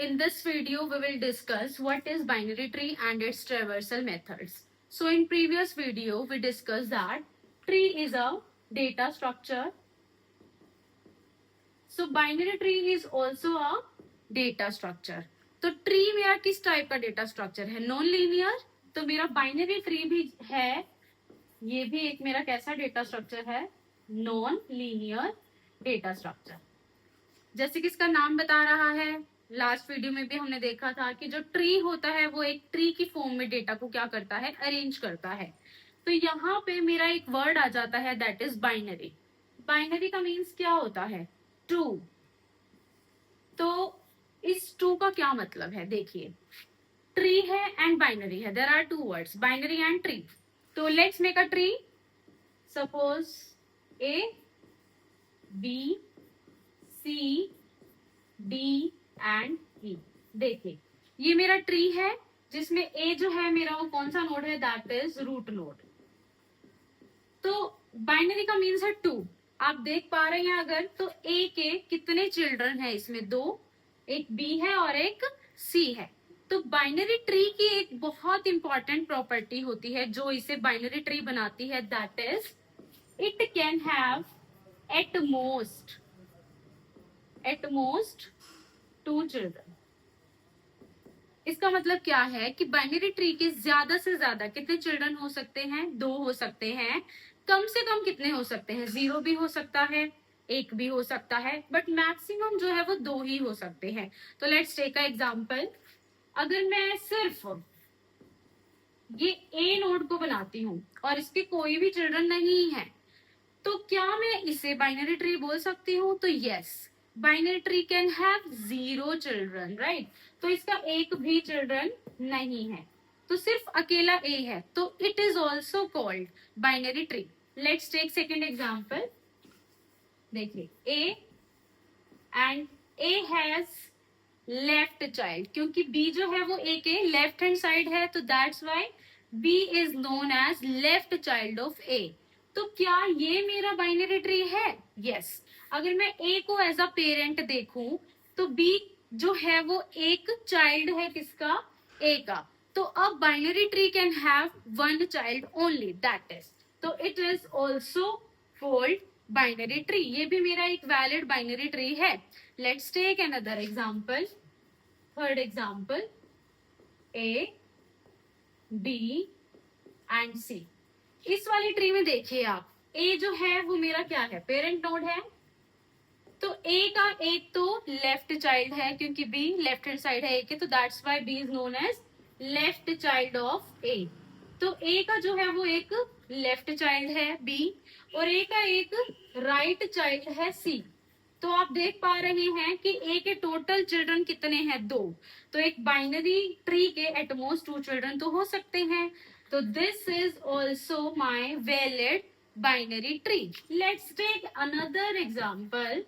In this video, we will discuss what is binary tree and its traversal methods. So in previous video, we discussed that tree is a data structure. So binary tree is also a data structure. तो tree मेरा किस type का data structure है? Non linear. तो मेरा binary tree भी है, ये भी एक मेरा कैसा डेटा स्ट्रक्चर है? Non linear data structure. जैसे कि इसका नाम बता रहा है, लास्ट वीडियो में भी हमने देखा था कि जो ट्री होता है वो एक ट्री की फॉर्म में डेटा को क्या करता है? अरेंज करता है. तो यहाँ पे मेरा एक वर्ड आ जाता है, दैट इज बाइनरी. बाइनरी का मीन्स क्या होता है? ट्रू. तो इस ट्रू का क्या मतलब है? देखिए, ट्री है एंड बाइनरी है. There are two words, binary and tree. तो let's make a tree. Suppose A B C D and E. देखिए, ये मेरा ट्री है जिसमें ए जो है मेरा वो कौन सा नोड है? That is root node. तो बाइनरी का मीन्स है टू. आप देख पा रहे हैं अगर, तो ए के कितने चिल्ड्रन है इसमें? दो. एक बी है और एक सी है. तो बाइनरी ट्री की एक बहुत इंपॉर्टेंट प्रॉपर्टी होती है जो इसे बाइनरी ट्री बनाती है, that is it can have at most two children. इसका मतलब क्या है कि बाइनरी ट्री के ज्यादा से ज्यादा कितने चिल्ड्रन हो सकते हैं? दो हो सकते हैं. कम से कम कितने हो सकते हैं? जीरो भी हो सकता है, एक भी हो सकता है, बट मैक्सिमम जो है वो दो ही हो सकते हैं. तो लेट्स टेक अ एग्जांपल. अगर मैं सिर्फ ये ए नोड को बनाती हूँ और इसके कोई भी चिल्ड्रन नहीं है, तो क्या मैं इसे बाइनरी ट्री बोल सकती हूँ? तो yes, binary tree can have zero children, right. तो इसका एक भी चिल्ड्रन नहीं है, तो सिर्फ अकेला ए है, तो it is also called binary tree. Let's take second example. देखिए, A and A has left child. क्योंकि बी जो है वो ए के लेफ्ट हैंड साइड है, तो that's why B is known as left child of A. तो क्या ये मेरा बाइनरी ट्री है? यस. अगर मैं ए को एज अ पेरेंट देखूं, तो बी जो है वो एक चाइल्ड है किसका? ए का. तो अब binary tree can have one child only, that is. तो it is also called binary tree. ये भी मेरा एक वैलिड बाइनरी ट्री है. Let's take another example. Third example, A B and C. इस वाली ट्री में देखिए आप, ए जो है वो मेरा क्या है? पेरेंट नोड है. तो ए का एक तो लेफ्ट चाइल्ड है, क्योंकि बी लेफ्ट हैंड साइड है ए के, तो that's why B is known as left child of A. तो ए का जो है वो एक लेफ्ट चाइल्ड है बी, और ए का एक राइट चाइल्ड है सी. तो आप देख पा रहे हैं कि ए के टोटल चिल्ड्रन कितने हैं? दो. तो एक बाइनरी ट्री के एटमोस्ट टू चिल्ड्रन तो हो सकते हैं. तो this is also my valid binary tree. Let's take another example.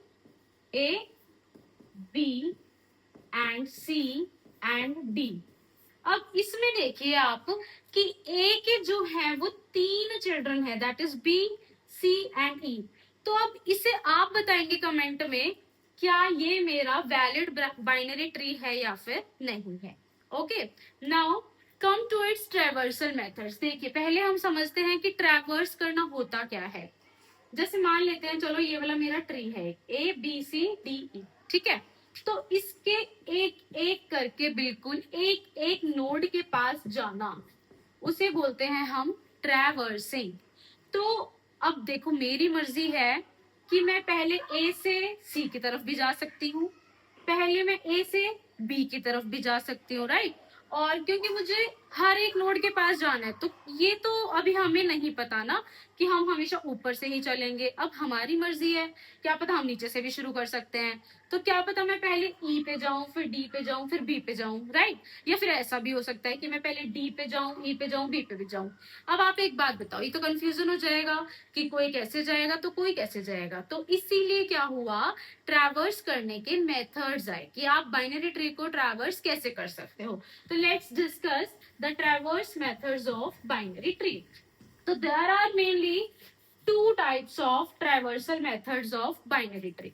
A B and C and D. अब इसमें देखिए आप कि ए के जो है वो तीन चिल्ड्रन है, that is B C and E. तो अब इसे आप बताएंगे कमेंट में, क्या ये मेरा वैलिड बाइनरी ट्री है या फिर नहीं है? Okay, now come to its traversal methods. देखिए, पहले हम समझते हैं कि ट्रैवर्स करना होता क्या है. जैसे मान लेते हैं, चलो ये वाला मेरा ट्री है, ए बी सी डी ई, ठीक है. तो इसके एक एक करके बिल्कुल एक एक नोड के पास जाना, उसे बोलते हैं हम ट्रैवर्सिंग. तो अब देखो, मेरी मर्जी है कि मैं पहले ए से सी की तरफ भी जा सकती हूँ, पहले मैं ए से बी की तरफ भी जा सकती हूँ, राइट. और क्योंकि मुझे हर एक नोड के पास जाना है, तो ये तो अभी हमें नहीं पता ना कि हम हमेशा ऊपर से ही चलेंगे. अब हमारी मर्जी है, क्या पता हम नीचे से भी शुरू कर सकते हैं. तो क्या पता मैं पहले ई पे जाऊं, फिर डी पे जाऊं, फिर बी पे जाऊं, राइट. या फिर ऐसा भी हो सकता है कि मैं पहले डी पे जाऊं, ई पे जाऊं, बी पे भी जाऊं. अब आप एक बात बताओ, ये तो कंफ्यूजन हो जाएगा कि कोई कैसे जाएगा तो कोई कैसे जाएगा. तो इसीलिए क्या हुआ, ट्रैवर्स करने के मेथड्स आए कि आप बाइनरी ट्री को ट्रैवर्स कैसे कर सकते हो. तो let's discuss the traverse methods of binary tree. So there are mainly two types of traversal methods of binary tree.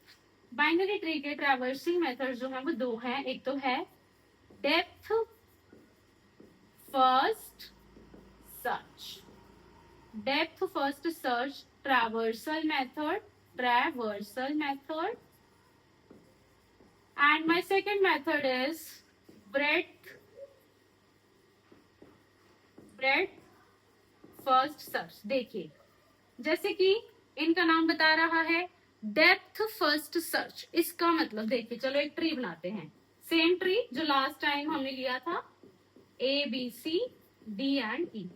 Binary tree के ट्रैवर्सिंग मेथड जो है वो दो हैं, एक तो है depth first search, depth first search traversal method, and my second method is breadth first search. देखिए जैसे कि इनका नाम बता रहा है डेप्थ फर्स्ट सर्च, इसका मतलब देखिए, चलो एक ट्री बनाते हैं, सेम ट्री जो लास्ट टाइम हमने लिया था, A B C D and E.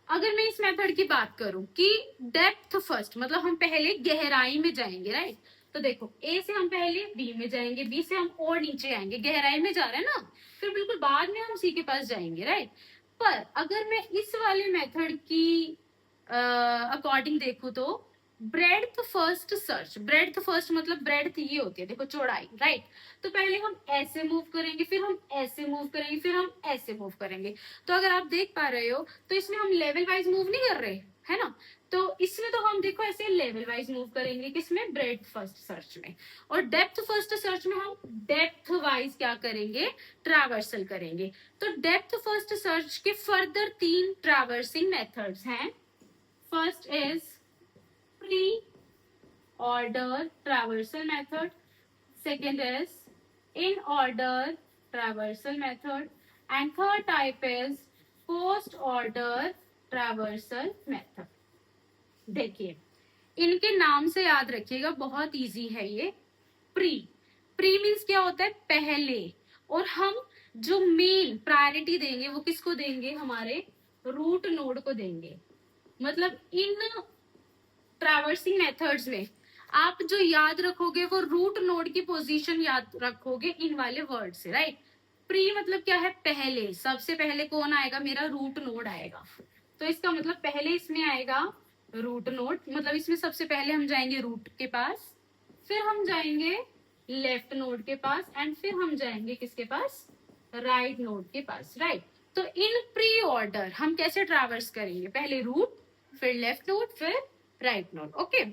अगर मैं इस मेथड की बात करूं कि डेप्थ फर्स्ट मतलब हम पहले गहराई में जाएंगे, राइट। तो देखो ए से हम पहले बी में जाएंगे, बी से हम और नीचे आएंगे, गहराई में जा रहे हैं ना, फिर बिल्कुल बाद में हम सी के पास जाएंगे, राइट। पर अगर मैं इस वाले मेथड की अकॉर्डिंग देखूं तो breadth first search, breadth first मतलब ब्रेड्थ ये होती है देखो चौड़ाई, राइट। तो पहले हम ऐसे मूव करेंगे, फिर हम ऐसे मूव करेंगे, फिर हम ऐसे मूव करेंगे। तो अगर आप देख पा रहे हो तो इसमें हम लेवल वाइज मूव नहीं कर रहे, है ना। तो इसमें तो हम देखो ऐसे लेवल वाइज मूव करेंगे, किसमें, ब्रेड्थ फर्स्ट सर्च में। और डेप्थ फर्स्ट सर्च में हम डेप्थ वाइज क्या करेंगे, ट्रैवर्सल करेंगे। तो डेप्थ फर्स्ट सर्च के फर्दर 3 ट्रैवर्सिंग मेथड्स हैं। First is pre order traversal method, second is in order traversal method, and third type is post order traversal method। देखिए इनके नाम से याद रखिएगा, बहुत इजी है ये। प्री, प्री मीन्स क्या होता है, पहले, और हम जो मेन प्रायोरिटी देंगे वो किसको देंगे, हमारे रूट नोड को देंगे। मतलब इन ट्रैवर्सिंग मेथड्स में आप जो याद रखोगे वो रूट नोड की पोजीशन याद रखोगे इन वाले वर्ड से, राइट। प्री मतलब क्या है, पहले, सबसे पहले कौन आएगा, मेरा रूट नोड आएगा। तो इसका मतलब पहले इसमें आएगा रूट नोड, मतलब इसमें सबसे पहले हम जाएंगे रूट के पास, फिर हम जाएंगे लेफ्ट नोड के पास, एंड फिर हम जाएंगे किसके पास, राइट नोड के पास, राइट। तो इन प्री ऑर्डर हम कैसे ट्रैवर्स करेंगे, पहले रूट, फिर लेफ्ट नोड, फिर राइट नोड, ओके।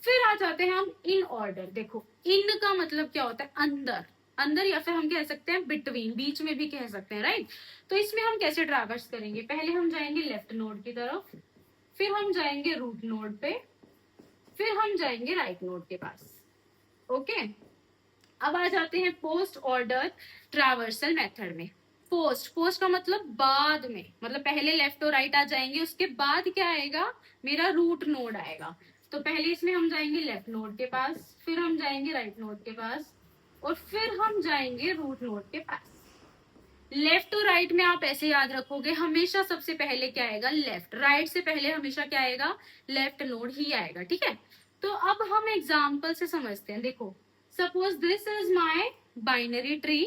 फिर आ जाते हैं हम इन ऑर्डर। देखो इन का मतलब क्या होता है, अंदर, अंदर, या फिर हम कह सकते हैं बिटवीन, बीच में भी कह सकते हैं, राइट। तो इसमें हम कैसे ट्रैवर्स करेंगे, पहले हम जाएंगे लेफ्ट नोड की तरफ, फिर हम जाएंगे रूट नोड पे, फिर हम जाएंगे राइट नोड के पास, ओके। अब आ जाते हैं पोस्ट ऑर्डर ट्रैवर्सल मेथड में। पोस्ट, पोस्ट का मतलब बाद में, मतलब पहले लेफ्ट और राइट आ जाएंगे, उसके बाद क्या आएगा, मेरा रूट नोड आएगा। तो पहले इसमें हम जाएंगे लेफ्ट नोड के पास, फिर हम जाएंगे राइट नोड के पास, और फिर हम जाएंगे रूट नोड के पास। लेफ्ट और राइट में आप ऐसे याद रखोगे, हमेशा सबसे पहले क्या आएगा, लेफ्ट, राइट से पहले हमेशा क्या आएगा, लेफ्ट नोड ही आएगा, ठीक है। तो अब हम एग्जाम्पल से समझते हैं। देखो suppose this is my binary tree.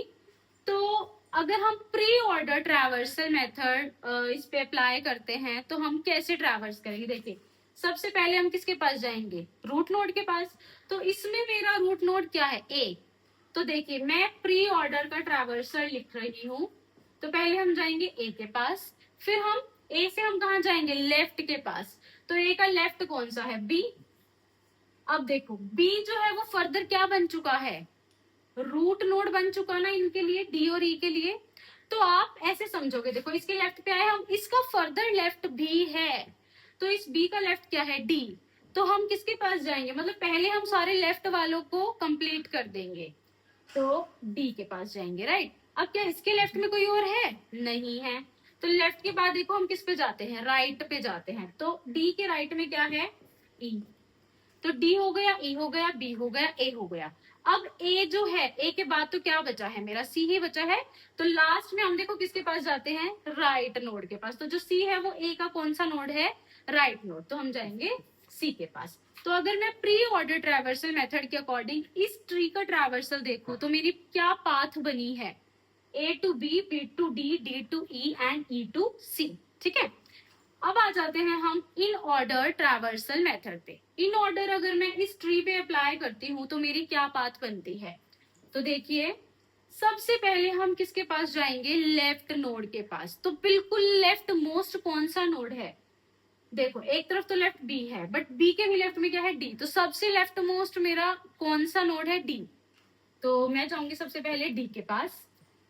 तो अगर हम प्री ऑर्डर ट्रैवर्सल मेथड इस पे अप्लाई करते हैं तो हम कैसे ट्रैवर्स करेंगे, देखिए सबसे पहले हम किसके पास जाएंगे, रूट नोड के पास। तो इसमें मेरा रूट नोड क्या है, ए। तो देखिए मैं प्री ऑर्डर का ट्रैवर्सल लिख रही हूँ। तो पहले हम जाएंगे ए के पास, फिर हम ए से हम कहा जाएंगे, लेफ्ट के पास। तो ए का लेफ्ट कौन सा है, बी। अब देखो बी जो है वो फर्दर क्या बन चुका है, रूट नोड बन चुका ना इनके लिए, डी और ई के लिए। तो आप ऐसे समझोगे, देखो इसके लेफ्ट पे आए हम, इसका फर्दर लेफ्ट भी है, तो इस बी का लेफ्ट क्या है, डी। तो हम किसके पास जाएंगे, मतलब पहले हम सारे लेफ्ट वालों को कंप्लीट कर देंगे, तो डी के पास जाएंगे, राइट। अब क्या इसके लेफ्ट में कोई और है, नहीं है। तो लेफ्ट के बाद देखो हम किस पे जाते हैं, राइट पे जाते हैं। तो डी के राइट में क्या है, ई। तो डी हो गया, ई हो गया, बी हो गया, ए हो गया। अब ए जो है, ए के बाद तो क्या बचा है, मेरा सी ही बचा है। तो लास्ट में हम देखो किसके पास जाते हैं, राइट नोड के पास। तो जो सी है वो ए का कौन सा नोड है, राइट नोड। तो हम जाएंगे सी के पास। तो अगर मैं प्री ऑर्डर ट्रैवर्सल मेथड के अकॉर्डिंग इस ट्री का ट्रैवर्सल देखूं तो मेरी क्या पाथ बनी है, A to B, B to D, D to E and E to C, ठीक है। अब आ जाते हैं हम इन ऑर्डर ट्रैवर्सल मेथड पे। इन ऑर्डर अगर मैं इस ट्री पे अप्लाई करती हूँ तो मेरी क्या पाथ बनती है, तो देखिए सबसे पहले हम किसके पास जाएंगे, लेफ्ट नोड के पास। तो बिल्कुल लेफ्ट मोस्ट कौन सा नोड है, देखो एक तरफ तो लेफ्ट बी है, बट बी के भी लेफ्ट में क्या है, डी। तो सबसे लेफ्ट मोस्ट मेरा कौन सा नोड है, डी। तो मैं जाऊंगी सबसे पहले डी के पास।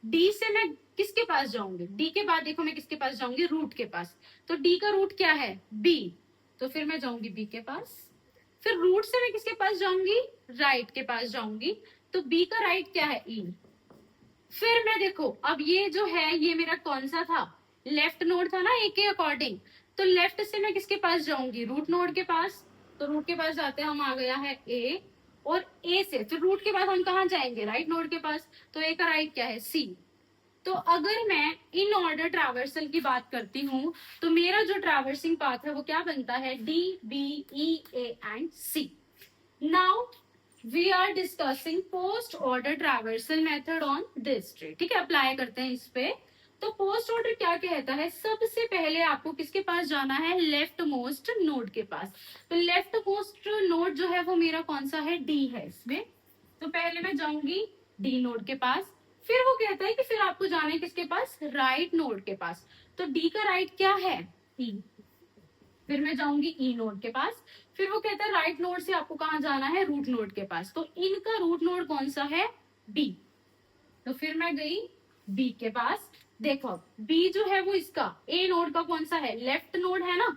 डी से मैं किसके पास जाऊंगी, डी के बाद देखो मैं किसके पास जाऊंगी, रूट के पास। तो डी का रूट क्या है, बी। तो फिर मैं जाऊंगी बी के पास। फिर रूट से मैं किसके पास जाऊंगी, राइट के पास जाऊंगी। तो बी का राइट क्या है, ई। फिर मैं देखो अब ये जो है ये मेरा कौन सा था, लेफ्ट नोड था ना ए के अकॉर्डिंग। तो लेफ्ट से मैं किसके पास जाऊंगी, रूट नोड के पास। तो रूट के पास जाते हैं हम, आ गया है ए। और ए से फिर रूट के बाद हम कहाँ जाएंगे, राइट नोड के पास। तो ए का राइट क्या है, सी। तो अगर मैं इन ऑर्डर ट्रैवर्सल की बात करती हूँ, तो मेरा जो ट्रैवर्सिंग पाथ है वो क्या बनता है, D B E A and C. Now we are discussing post order traversal method on this tree. ठीक है, अप्लाई करते हैं इस पे। तो पोस्ट ऑर्डर क्या कहता है, सबसे पहले आपको किसके पास जाना है, लेफ्ट मोस्ट नोड के पास। तो लेफ्ट मोस्ट नोड जो है वो मेरा कौन सा है, डी है इसमें। तो पहले मैं जाऊंगी डी नोड के पास। फिर वो कहता है कि फिर आपको जाना है किसके पास, राइट नोड के पास। तो डी का राइट क्या है, ई। फिर मैं जाऊंगी ई नोड के पास। फिर वो कहता है राइट नोड से आपको कहाँ जाना है, रूट नोड के पास। तो इनका रूट नोड कौन सा है, बी। तो फिर मैं गई बी के पास। देखो बी जो है वो इसका ए नोड का कौन सा है, लेफ्ट नोड है ना।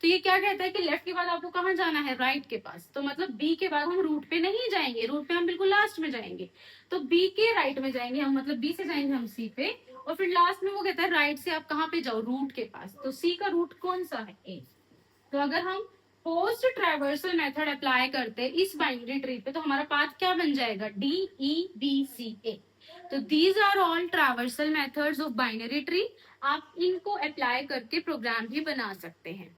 तो ये क्या कहता है कि लेफ्ट के बाद आपको कहाँ जाना है, राइट के पास। तो मतलब बी के बाद हम रूट पे नहीं जाएंगे, रूट पे हम बिल्कुल लास्ट में जाएंगे। तो बी के राइट में जाएंगे हम, मतलब बी से जाएंगे हम सी पे। और फिर लास्ट में वो कहता है राइट से आप कहाँ पे जाओ, रूट के पास। तो सी का रूट कौन सा है, ए। तो अगर हम पोस्ट ट्रैवर्सल मेथड अप्लाई करते हैं इस बाइनरी ट्री पे, तो हमारा पाथ क्या बन जाएगा, D E B C A. तो these are all traversal methods of binary tree. आप इनको अप्लाई करके प्रोग्राम भी बना सकते हैं।